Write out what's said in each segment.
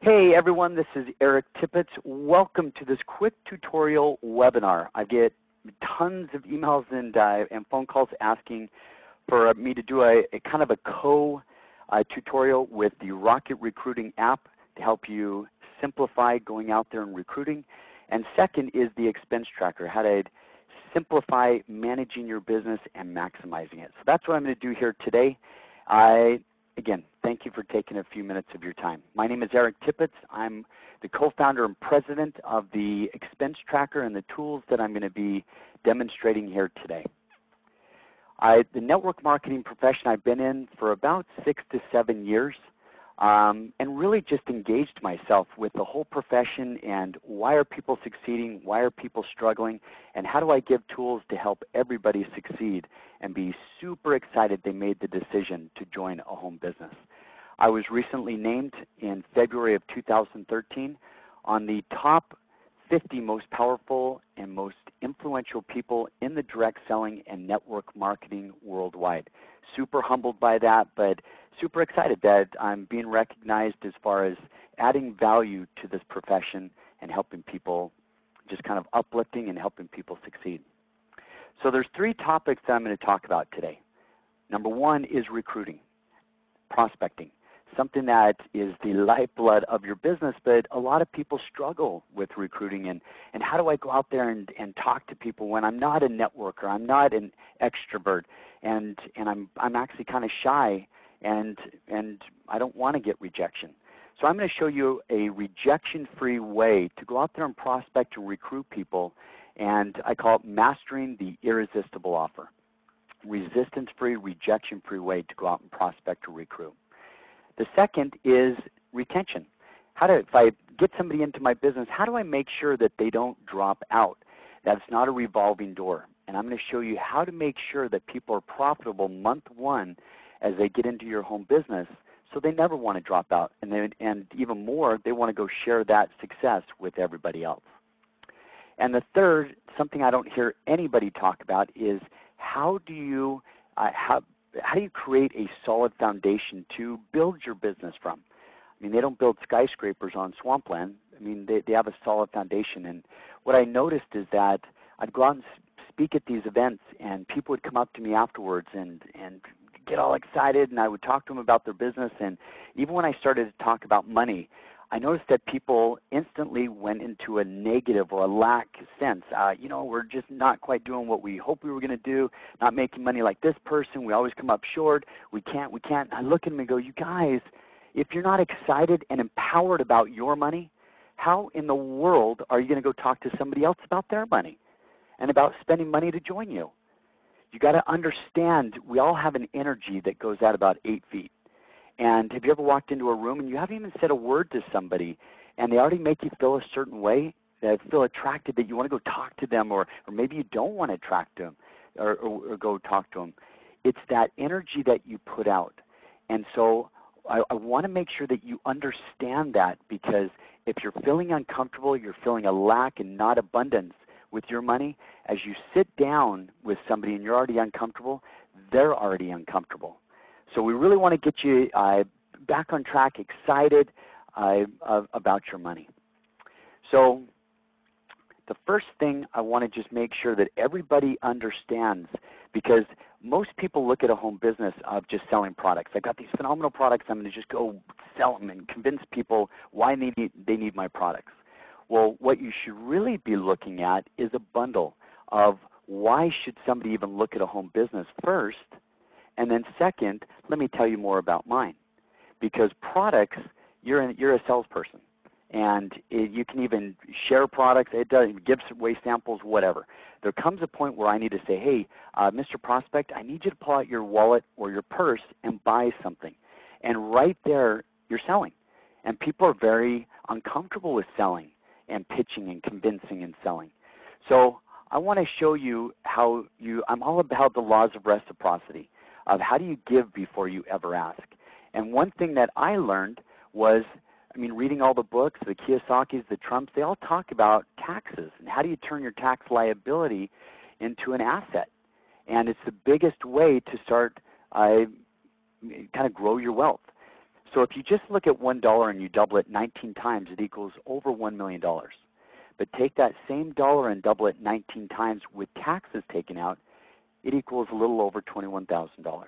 Hey everyone, this is Eric Tippetts. Welcome to this quick tutorial webinar. I get tons of emails and phone calls asking for me to do a kind of a tutorial with the Rocket Recruiting app to help you simplify going out there and recruiting. And second is the expense tracker, how to simplify managing your business and maximizing it. So that's what I'm going to do here today. Again, thank you for taking a few minutes of your time. My name is Eric Tippetts. I'm the co-founder and president of the expense tracker and the tools that I'm going to be demonstrating here today. The network marketing profession I've been in for about 6 to 7 years, and really just engaged myself with the whole profession and why are people succeeding, why are people struggling, and how do I give tools to help everybody succeed and be super excited they made the decision to join a home business. I was recently named in February of 2013 on the top 50 most powerful and most influential people in the direct selling and network marketing worldwide. Super humbled by that, but super excited that I'm being recognized as far as adding value to this profession and helping people, just kind of uplifting and helping people succeed. So there's 3 topics that I'm going to talk about today. Number 1 is recruiting, prospecting, something that is the lifeblood of your business, but a lot of people struggle with recruiting and how do I go out there and talk to people when I'm not a networker, I'm not an extrovert, and I'm actually kind of shy and I don't want to get rejection. So I'm going to show you a rejection-free way to go out there and prospect and recruit people, and I call it mastering the irresistible offer. Resistance-free, rejection-free way to go out and prospect or recruit. The second is retention. If I get somebody into my business, how do I make sure that they don't drop out? That's not a revolving door. And I'm going to show you how to make sure that people are profitable month 1 as they get into your home business, so they never want to drop out. And even more, they want to go share that success with everybody else. And the third, something I don't hear anybody talk about, is how do you create a solid foundation to build your business from? I mean, they don't build skyscrapers on swampland. I mean, they have a solid foundation. And what I noticed is that I'd go out and speak at these events, and people would come up to me afterwards and get all excited, and I would talk to them about their business. And even when I started to talk about money, I noticed that people instantly went into a negative or a lack sense. We're just not quite doing what we hoped we were going to do, not making money like this person. We always come up short. We can't. I look at them and go, you guys, if you're not excited and empowered about your money, how in the world are you going to go talk to somebody else about their money and about spending money to join you? You got to understand, we all have an energy that goes out about 8 feet. And have you ever walked into a room and you haven't even said a word to somebody and they already make you feel a certain way, that feel attracted, that you want to go talk to them, or maybe you don't want to attract them or go talk to them? It's that energy that you put out. And so I want to make sure that you understand that, because if you're feeling uncomfortable, you're feeling a lack and not abundance with your money, as you sit down with somebody and you're already uncomfortable, they're already uncomfortable. So we really want to get you back on track, excited about your money. So the first thing I want to just make sure that everybody understands, because most people look at a home business of just selling products. I've got these phenomenal products, I'm going to just go sell them and convince people why they need my products. Well, what you should really be looking at is a bundle of why should somebody even look at a home business first, and then second, let me tell you more about mine. Because products, you're a salesperson, and you can even share products, give away samples, whatever. There comes a point where I need to say, hey, Mr. Prospect, I need you to pull out your wallet or your purse and buy something. And right there, you're selling. And people are very uncomfortable with selling and pitching and convincing and selling. So I want to show you I'm all about the laws of reciprocity, of how do you give before you ever ask. And one thing that I learned was, reading all the books, the Kiyosaki's, the Trumps, they all talk about taxes and how do you turn your tax liability into an asset. And it's the biggest way to start kind of grow your wealth. So if you just look at $1 and you double it 19 times, it equals over $1 million. But take that same dollar and double it 19 times with taxes taken out, it equals a little over $21,000.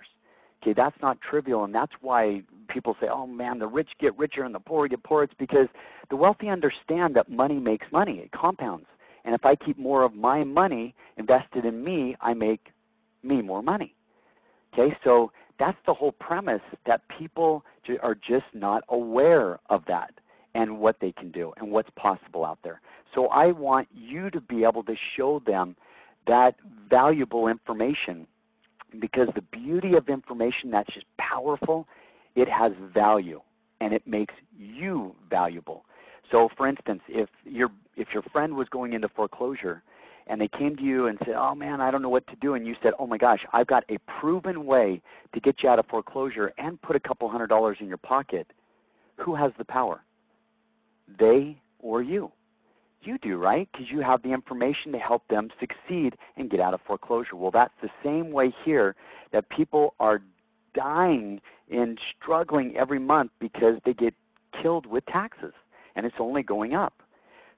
Okay, that's not trivial, and that's why people say, oh man, the rich get richer and the poor get poorer. It's because the wealthy understand that money makes money. It compounds. And if I keep more of my money invested in me, I make me more money. Okay, so that's the whole premise, that people are just not aware of that and what they can do and what's possible out there. So I want you to be able to show them that valuable information, because the beauty of information that's just powerful, it has value and it makes you valuable. So for instance, if your friend was going into foreclosure and they came to you and said, oh man, I don't know what to do, and you said, oh my gosh, I've got a proven way to get you out of foreclosure and put a couple $100 in your pocket, who has the power? They or you? You do, right? Because you have the information to help them succeed and get out of foreclosure. Well, that's the same way here, that people are dying and struggling every month because they get killed with taxes, and it's only going up.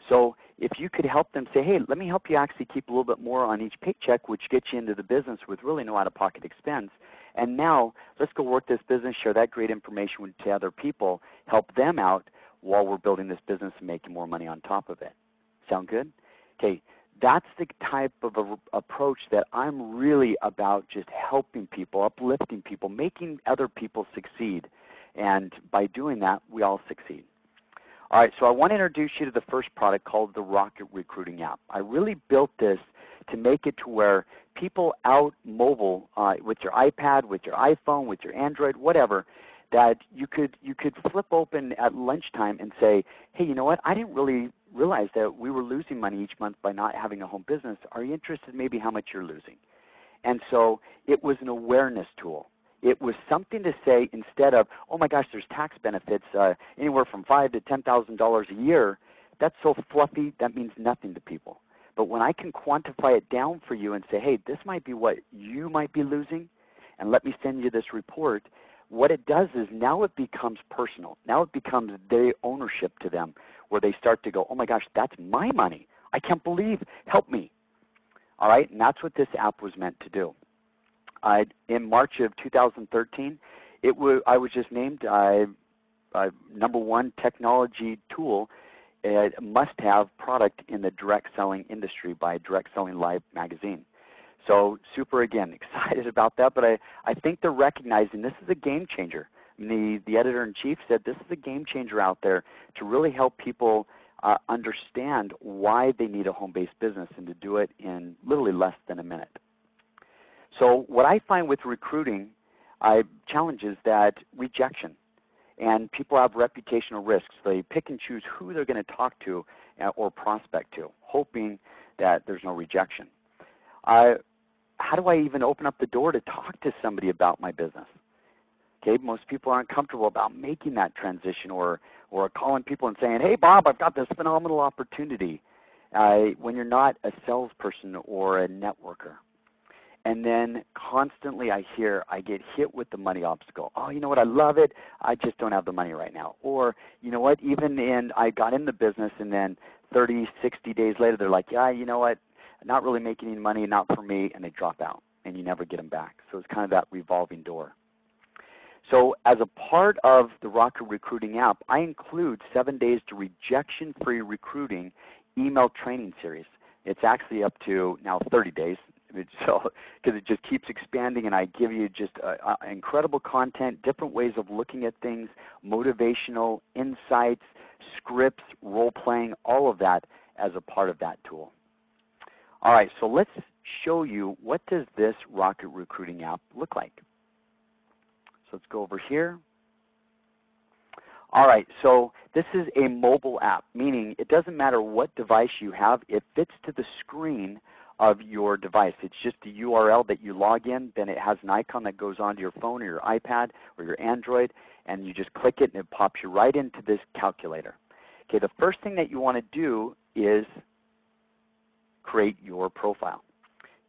So if you could help them say, hey, let me help you actually keep a little bit more on each paycheck, which gets you into the business with really no out-of-pocket expense, and now let's go work this business, share that great information to other people, help them out while we're building this business and making more money on top of it. Sound good? Okay, that's the type of approach that I'm really about, just helping people, uplifting people, making other people succeed. And by doing that, we all succeed. All right, so I want to introduce you to the first product called the Rocket Recruiting app. I really built this to make it to where people out mobile with your iPad, with your iPhone, with your Android, whatever, that you could flip open at lunchtime and say, hey, you know what, I didn't really realize that we were losing money each month by not having a home business. Are you interested maybe how much you're losing? And so it was an awareness tool. It was something to say, instead of, oh my gosh, there's tax benefits anywhere from $5,000 to $10,000 a year. That's so fluffy, that means nothing to people. But when I can quantify it down for you and say, hey, this might be what you might be losing, and let me send you this report, what it does is now it becomes personal. Now it becomes their ownership to them, where they start to go, oh my gosh, that's my money. I can't believe, help me. All right, and that's what this app was meant to do. In March of 2013, I was just named #1 technology tool, must-have product in the direct selling industry by Direct Selling Live magazine. So super, again, excited about that, but I think they're recognizing this is a game changer. The editor-in-chief said this is a game changer out there to really help people understand why they need a home-based business, and to do it in literally less than a minute. So what I find with recruiting challenges that rejection, and people have reputational risks. They pick and choose who they're going to talk to or prospect to, hoping that there's no rejection. How do I even open up the door to talk to somebody about my business? Okay, most people aren't comfortable about making that transition, or calling people and saying, hey Bob, I've got this phenomenal opportunity, when you're not a salesperson or a networker. And then constantly I get hit with the money obstacle. Oh, you know what, I love it, I just don't have the money right now. Or, you know what, I got in the business, and then 30, 60 days later they're like, yeah, you know what, not really making any money, not for me, and they drop out, and you never get them back. So it's kind of that revolving door. So as a part of the Rocket Recruiting app, I include 7 days to rejection-free recruiting email training series. It's actually up to now 30 days. So, because it just keeps expanding, and I give you just incredible content, different ways of looking at things, motivational, insights, scripts, role-playing, all of that as a part of that tool. All right, so let's show you, what does this Rocket Recruiting app look like? So let's go over here. All right, so this is a mobile app, meaning it doesn't matter what device you have, it fits to the screen of your device. It's just a URL that you log in, then it has an icon that goes onto your phone or your iPad or your Android, and you just click it and it pops you right into this calculator. Okay, the first thing that you want to do is create your profile.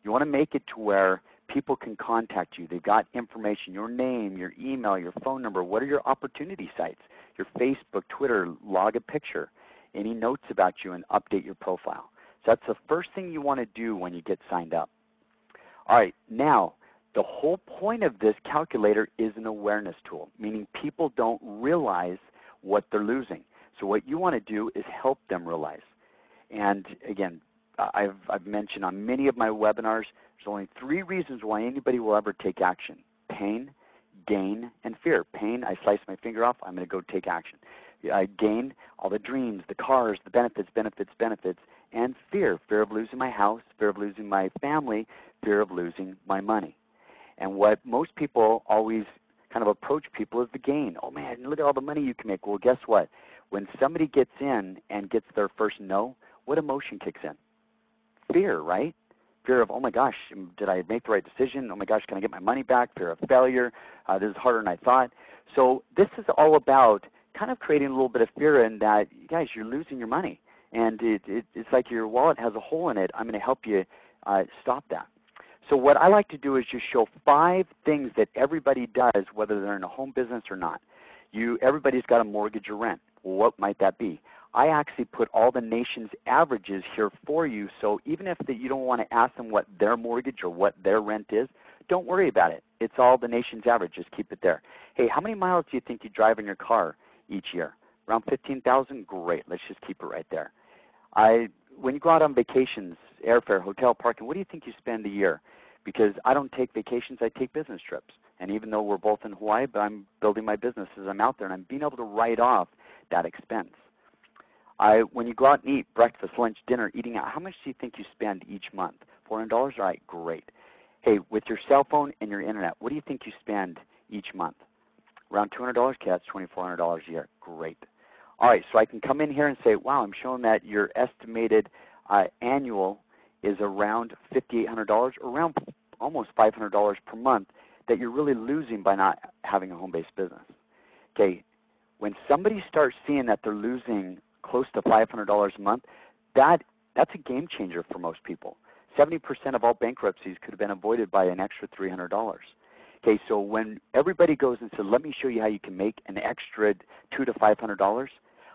You want to make it to where people can contact you. They've got information, your name, your email, your phone number. What are your opportunity sites? Your Facebook, Twitter, log a picture, any notes about you, and update your profile. So that's the first thing you want to do when you get signed up. All right, now, the whole point of this calculator is an awareness tool, meaning people don't realize what they're losing. So what you want to do is help them realize. And again, I've mentioned on many of my webinars, there's only 3 reasons why anybody will ever take action: pain, gain, and fear. Pain, I slice my finger off, I'm going to go take action. Gain, all the dreams, the cars, the benefits, and fear. Fear of losing my house, fear of losing my family, fear of losing my money. And what most people always kind of approach people is the gain. Oh man, look at all the money you can make. Well, guess what? When somebody gets in and gets their first no, what emotion kicks in? Fear, right? Fear of, oh my gosh, did I make the right decision? Oh my gosh, can I get my money back? Fear of failure. This is harder than I thought. So this is all about kind of creating a little bit of fear in that, you guys, you're losing your money. And it's like your wallet has a hole in it. I'm going to help you stop that. So what I like to do is just show 5 things that everybody does, whether they're in a home business or not. Everybody's got a mortgage or rent. Well, what might that be? I actually put all the nation's averages here for you, so even if you don't want to ask them what their mortgage or what their rent is, don't worry about it. It's all the nation's average. Just keep it there. Hey, how many miles do you think you drive in your car each year? Around 15,000? Great. Let's just keep it right there. When you go out on vacations, airfare, hotel, parking, what do you think you spend a year? Because I don't take vacations, I take business trips. And even though we're both in Hawaii, but I'm building my business as I'm out there, and I'm being able to write off that expense. When you go out and eat breakfast, lunch, dinner, eating out, how much do you think you spend each month? $400? All right, great. Hey, with your cell phone and your internet, what do you think you spend each month? Around $200? Okay, that's $2,400 a year. Great. All right, so I can come in here and say, wow, I'm showing that your estimated annual is around $5,800, around almost $500 per month that you're really losing by not having a home-based business. Okay, when somebody starts seeing that they're losing close to $500 a month, that's a game changer for most people. 70% of all bankruptcies could have been avoided by an extra $300. Okay, so when everybody goes and says, let me show you how you can make an extra $200 to $500,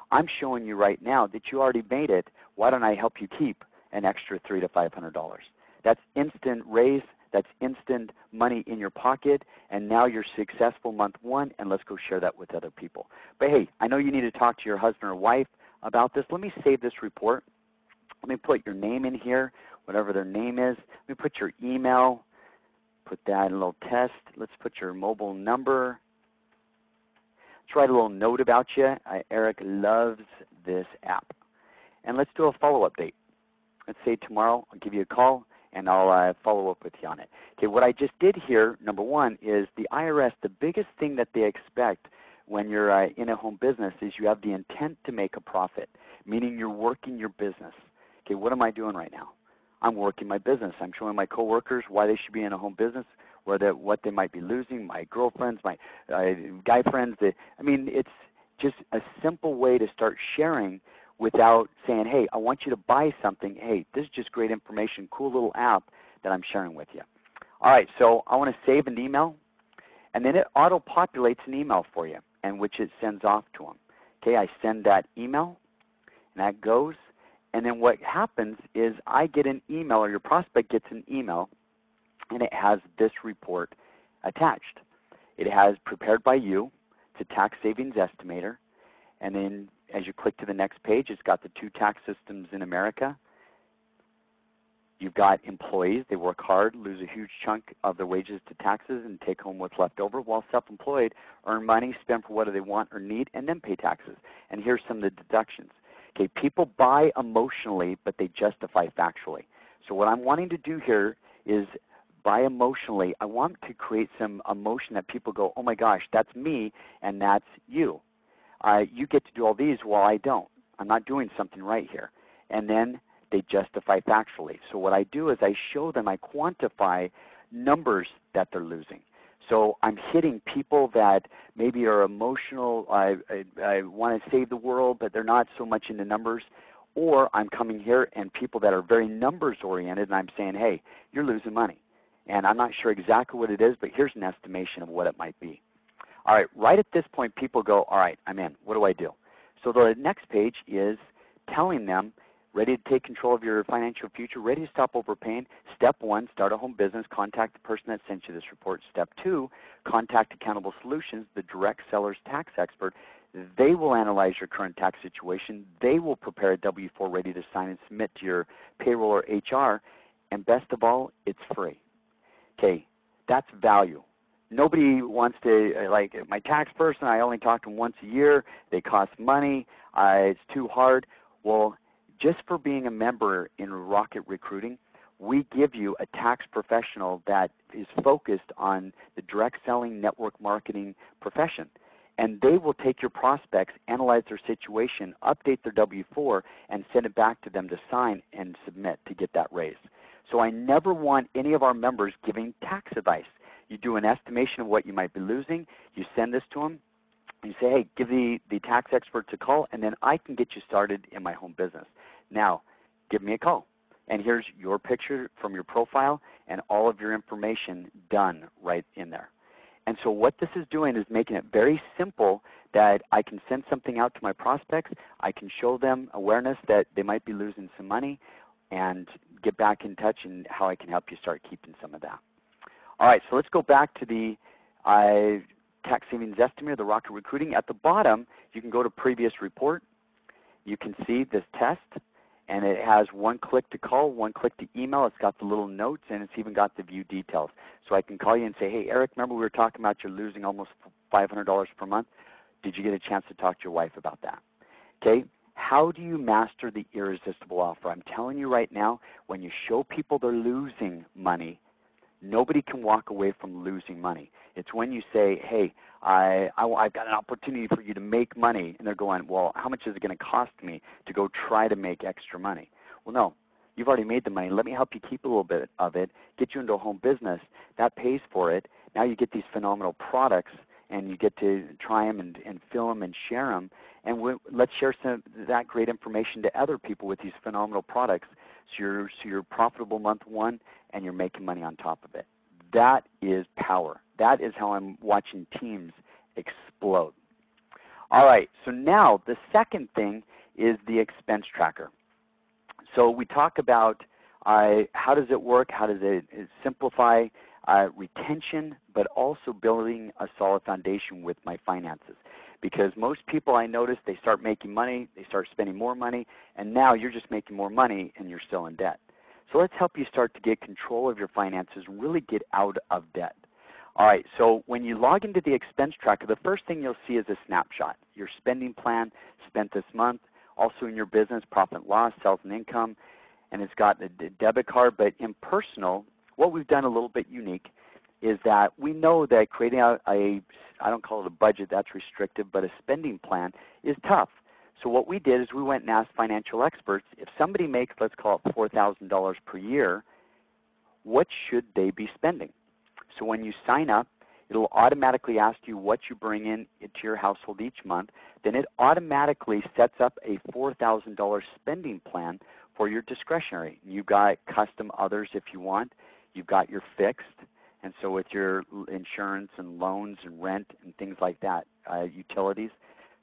I'm showing you right now that you already made it. Why don't I help you keep an extra $300 to $500? That's instant raise. That's instant money in your pocket, and now you're successful month 1, and let's go share that with other people. But hey, I know you need to talk to your husband or wife about this. Let me save this report. Let me put your name in here, whatever their name is. Let me put your email, put that in a little test. Let's put your mobile number. Let's write a little note about you. Eric loves this app. And let's do a follow-up date. Let's say tomorrow I'll give you a call, and I'll follow up with you on it. Okay, what I just did here, number 1, is the IRS, the biggest thing that they expect when you're in a home business is you have the intent to make a profit, meaning you're working your business. Okay, what am I doing right now? I'm working my business. I'm showing my coworkers why they should be in a home business, what they might be losing, my girlfriends, my guy friends. It's just a simple way to start sharing without saying, hey, I want you to buy something. Hey, this is just great information, cool little app that I'm sharing with you. All right, so I want to save an email, and then it auto-populates an email for you, and which it sends off to them. Okay, I send that email, and that goes, and then what happens is I get an email, or your prospect gets an email, and it has this report attached. It has prepared by you. It's a tax savings estimator, and then as you click to the next page, it's got the 2 tax systems in America. You've got employees. They work hard, lose a huge chunk of their wages to taxes, and take home what's left over, while self-employed earn money, spend for what they want or need, and then pay taxes. And here's some of the deductions. Okay, people buy emotionally, but they justify factually. So what I'm wanting to do here is buy emotionally. I want to create some emotion that people go, oh my gosh, that's me, and that's you. You get to do all these while I don't. I'm not doing something right here. And then they justify factually. So what I do is I show them, I quantify numbers that they're losing. So I'm hitting people that maybe are emotional, I want to save the world, but they're not so much into numbers. Or I'm coming here and people that are very numbers oriented, and I'm saying, hey, you're losing money. and I'm not sure exactly what it is, but here's an estimation of what it might be. All right, right at this point, people go, all right, I'm in. What do I do? So the next page is telling them, ready to take control of your financial future, ready to stop overpaying. Step 1, start a home business, contact the person that sent you this report. Step 2, contact Accountable Solutions, the direct seller's tax expert. They will analyze your current tax situation. They will prepare a W-4 ready to sign and submit to your payroll or HR. And best of all, it's free. Okay, that's value. Nobody wants to, like my tax person, I only talk to them once a year. They cost money. It's too hard. Well, just for being a member in Rocket Recruiting, we give you a tax professional that is focused on the direct selling network marketing profession. And they will take your prospects, analyze their situation, update their W-4, and send it back to them to sign and submit to get that raise. So I never want any of our members giving tax advice. You do an estimation of what you might be losing. You send this to them. You say, hey, give the tax experts a call, and then I can get you started in my home business. Now, give me a call. And here's your picture from your profile and all of your information done right in there. And so what this is doing is making it very simple that I can send something out to my prospects. I can show them awareness that they might be losing some money and get back in touch and how I can help you start keeping some of that. All right, so let's go back to the tax savings estimator, the Rocket Recruiting. At the bottom, you can go to previous report. You can see this test, and it has one click to call, one click to email. It's got the little notes, and it's even got the view details. So I can call you and say, hey, Eric, remember we were talking about you're losing almost $500 per month? Did you get a chance to talk to your wife about that? Okay, how do you master the irresistible offer? I'm telling you right now, when you show people they're losing money, nobody can walk away from losing money. It's when you say, hey, I've got an opportunity for you to make money, and they're going, well, how much is it going to cost me to go try to make extra money? Well, no, you've already made the money. Let me help you keep a little bit of it, get you into a home business. That pays for it. Now you get these phenomenal products, and you get to try them and film them and share them. And let's share some of that great information to other people with these phenomenal products. So you're profitable month 1, and you're making money on top of it. That is power. That is how I'm watching teams explode. All right, so now the second thing is the expense tracker. So we talk about how does it work, how does it simplify retention, but also building a solid foundation with my finances. Because most people I notice, they start making money, they start spending more money, and now you're just making more money and you're still in debt. So let's help you start to get control of your finances and really get out of debt. All right, so when you log into the expense tracker, the first thing you'll see is a snapshot. Your spending plan spent this month, also in your business, profit and loss, sales and income, and it's got the debit card. But in personal, what we've done a little bit unique is that we know that creating I don't call it a budget, that's restrictive, but a spending plan is tough. So what we did is we went and asked financial experts, if somebody makes, let's call it $4,000 per year, what should they be spending? So when you sign up, it'll automatically ask you what you bring in into your household each month. Then it automatically sets up a $4,000 spending plan for your discretionary. You've got custom others if you want. You've got your fixed. And so with your insurance and loans and rent and things like that, utilities.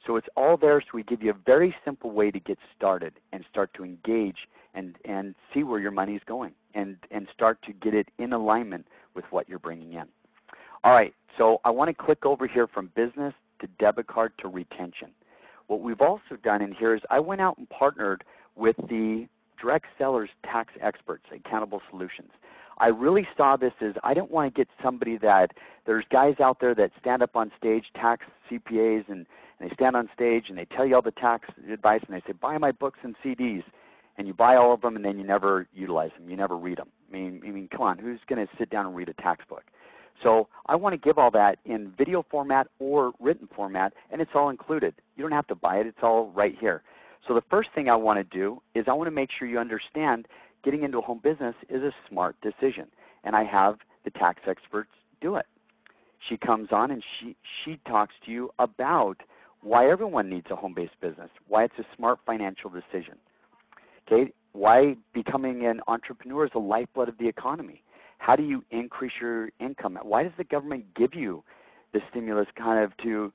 So it's all there, so we give you a very simple way to get started and start to engage and see where your money is going and start to get it in alignment with what you're bringing in. All right, so I want to click over here from business to debit card to retention. What we've also done in here is I went out and partnered with the direct sellers tax experts, Accountable Solutions. I really saw this as I didn't want to get somebody that there's guys out there that stand up on stage, tax CPAs, and they stand on stage and they tell you all the tax advice and they say, buy my books and CDs, and you buy all of them and then you never utilize them, you never read them. I mean, come on, who's going to sit down and read a tax book? So I want to give all that in video format or written format, and it's all included. You don't have to buy it, it's all right here. So the first thing I want to do is I want to make sure you understand getting into a home business is a smart decision, and I have the tax experts do it. She comes on and she talks to you about why everyone needs a home-based business, why it's a smart financial decision, okay? Why becoming an entrepreneur is the lifeblood of the economy, How do you increase your income? Why does the government give you the stimulus kind of to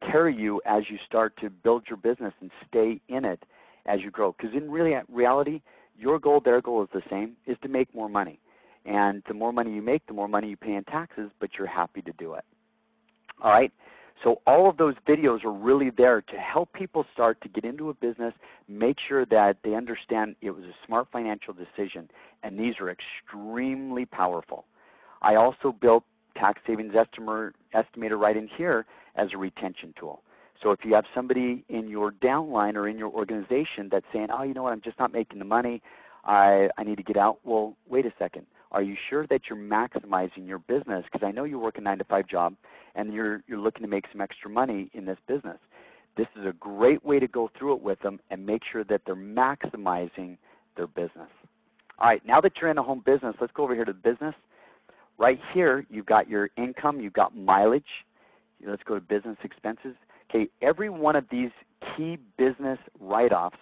carry you as you start to build your business and stay in it as you grow? Because in reality, your goal, their goal is the same, is to make more money. And the more money you make, the more money you pay in taxes, but you're happy to do it. All right? So all of those videos are really there to help people start to get into a business, make sure that they understand it was a smart financial decision, and these are extremely powerful. I also built tax savings estimator right in here as a retention tool. So if you have somebody in your downline or in your organization that's saying, oh, you know what, I'm just not making the money, I need to get out. Well, wait a second. Are you sure that you're maximizing your business? Because I know you work a 9-to-5 job and you're looking to make some extra money in this business. This is a great way to go through it with them and make sure that they're maximizing their business. All right, now that you're in a home business, let's go over here to the business. Right here, you've got your income, you've got mileage. Let's go to business expenses. Okay, every one of these key business write-offs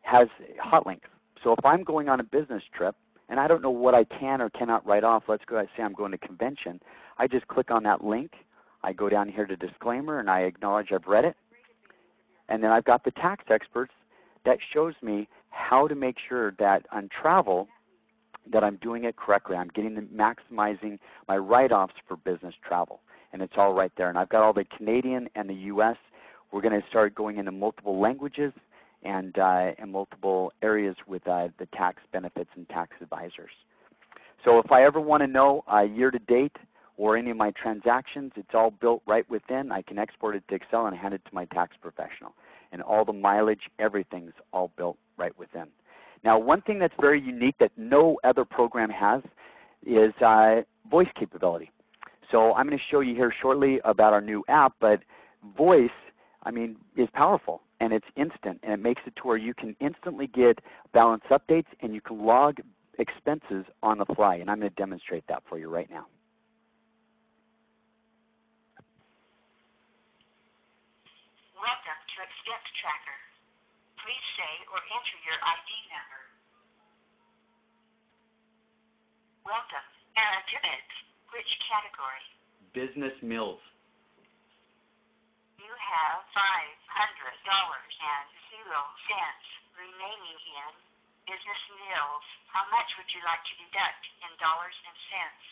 has hot links. So if I'm going on a business trip and I don't know what I can or cannot write off, let's go say I'm going to convention, I just click on that link. I go down here to disclaimer and I acknowledge I've read it. And then I've got the tax experts that shows me how to make sure that on travel that I'm doing it correctly. I'm getting maximizing my write-offs for business travel. And it's all right there. And I've got all the Canadian and the U.S. We're going to start going into multiple languages and multiple areas with the tax benefits and tax advisors. So if I ever want to know year to date or any of my transactions, it's all built right within. I can export it to Excel and hand it to my tax professional. And all the mileage, everything's all built right within. Now, one thing that's very unique that no other program has is voice capability. So I'm going to show you here shortly about our new app, but voice, I mean, is powerful and it's instant, and it makes it to where you can instantly get balance updates and you can log expenses on the fly, and I'm going to demonstrate that for you right now. Welcome to Expense Tracker. Please say or enter your ID number. Welcome. Tippetts. Which category? Business meals. You have $500.00 remaining in business meals. How much would you like to deduct in dollars and cents?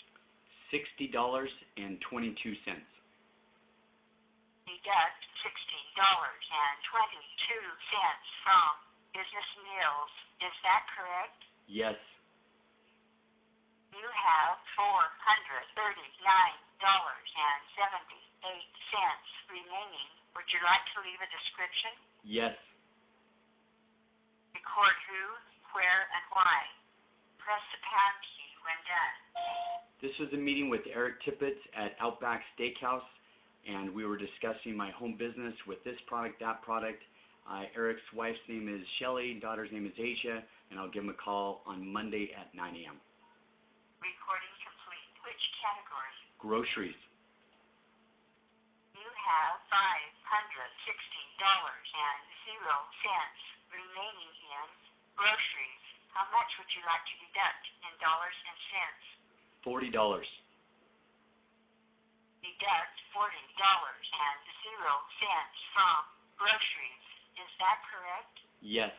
$60.22. Deduct $60.22 from business meals. Is that correct? Yes. You have $439.78 remaining. Would you like to leave a description? Yes. Record who, where, and why. Press the pound key when done. This was a meeting with Eric Tippetts at Outback Steakhouse, and we were discussing my home business with this product, that product. Eric's wife's name is Shelly, daughter's name is Asia, and I'll give him a call on Monday at 9 a.m. Recording complete. Which category? Groceries. You have $560.00 remaining in groceries. How much would you like to deduct in dollars and cents? $40. Deduct $40.00 from groceries. Is that correct? Yes.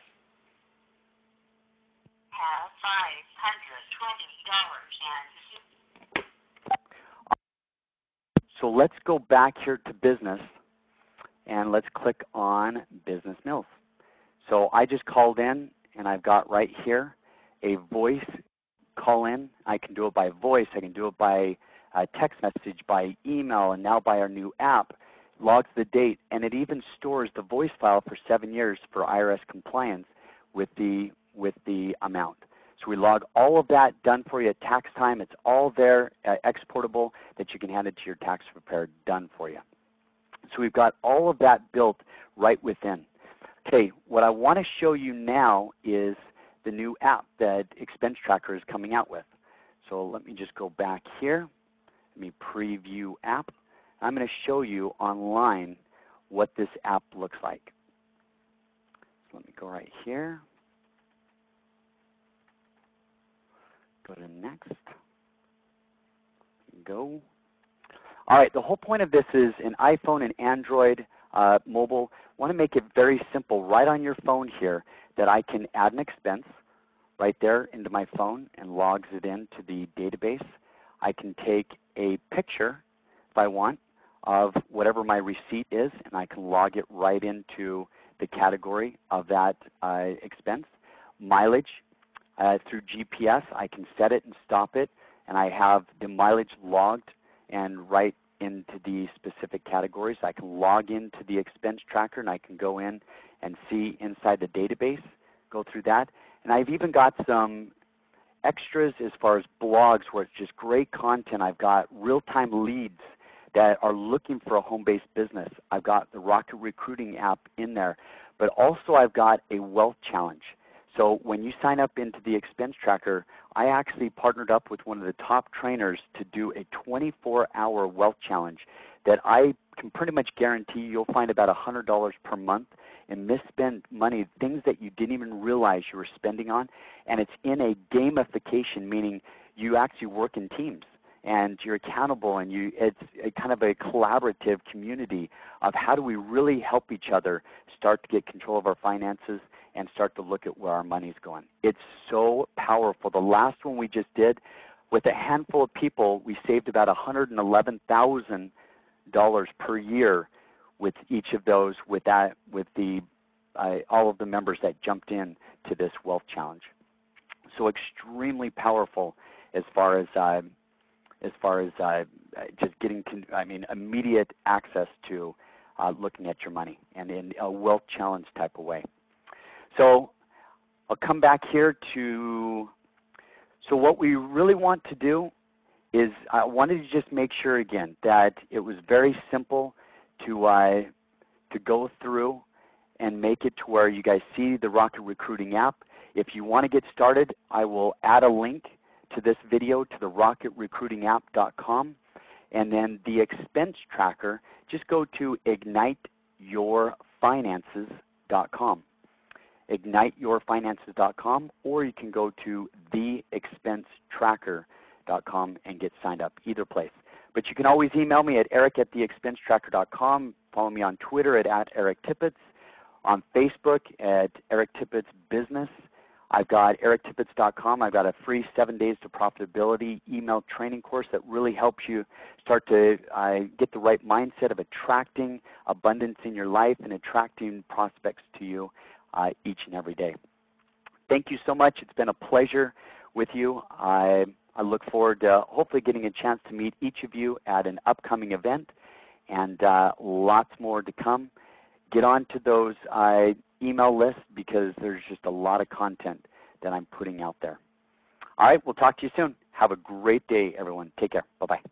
Have $520.00. So let's go back here to business and let's click on business meals. So I just called in and I've got right here a voice call in. I can do it by voice. I can do it by text message, by email, and now by our new app. Logs the date, and it even stores the voice file for 7 years for IRS compliance with the amount. So we log all of that, done for you at tax time. It's all there, exportable, that you can hand it to your tax preparer, done for you. So we've got all of that built right within. Okay, what I want to show you now is the new app that Expense Tracker is coming out with. So let me just go back here. Let me preview app. I'm going to show you online what this app looks like. So let me go right here. Go to next. Go. All right, the whole point of this is an iPhone and Android mobile. Want to make it very simple right on your phone here that I can add an expense right there into my phone and logs it into the database. I can take a picture if I want of whatever my receipt is, and I can log it right into the category of that expense. Mileage through GPS, I can set it and stop it, and I have the mileage logged and right into the specific categories. I can log into the expense tracker, and I can go in and see inside the database, go through that. And I've even got some extras as far as blogs where it's just great content. I've got real-time leads that are looking for a home-based business. I've got the Rocket Recruiting app in there, but also I've got a wealth challenge. So when you sign up into the expense tracker, I actually partnered up with one of the top trainers to do a 24-hour wealth challenge that I can pretty much guarantee you'll find about $100 per month in misspent money, things that you didn't even realize you were spending on. And it's in a gamification, meaning you actually work in teams and you're accountable, and it's a kind of a collaborative community of how do we really help each other start to get control of our finances and start to look at where our money's going. It's so powerful. The last one we just did, with a handful of people, we saved about $111,000 per year with each of those, with all of the members that jumped in to this wealth challenge. So extremely powerful as far as just getting immediate access to looking at your money, and in a wealth challenge type of way. So I'll come back here to, so what we really want to do is I wanted to just make sure again that it was very simple to go through and make it to where you guys see the Rocket Recruiting app. If you want to get started, I will add a link to this video to the rocketrecruitingapp.com, and then the expense tracker, just go to igniteyourfinances.com. igniteyourfinances.com, or you can go to theexpensetracker.com and get signed up, either place. But you can always email me at eric@theexpensetracker.com, follow me on Twitter at @EricTippetts, on Facebook at Eric Tippetts Business. I've got erictippetts.com. I've got a free 7 Days to Profitability email training course that really helps you start to get the right mindset of attracting abundance in your life and attracting prospects to you each and every day. Thank you so much. It's been a pleasure with you. I look forward to hopefully getting a chance to meet each of you at an upcoming event, and lots more to come. Get on to those email lists because there's just a lot of content that I'm putting out there. All right, we'll talk to you soon. Have a great day, everyone. Take care. Bye-bye.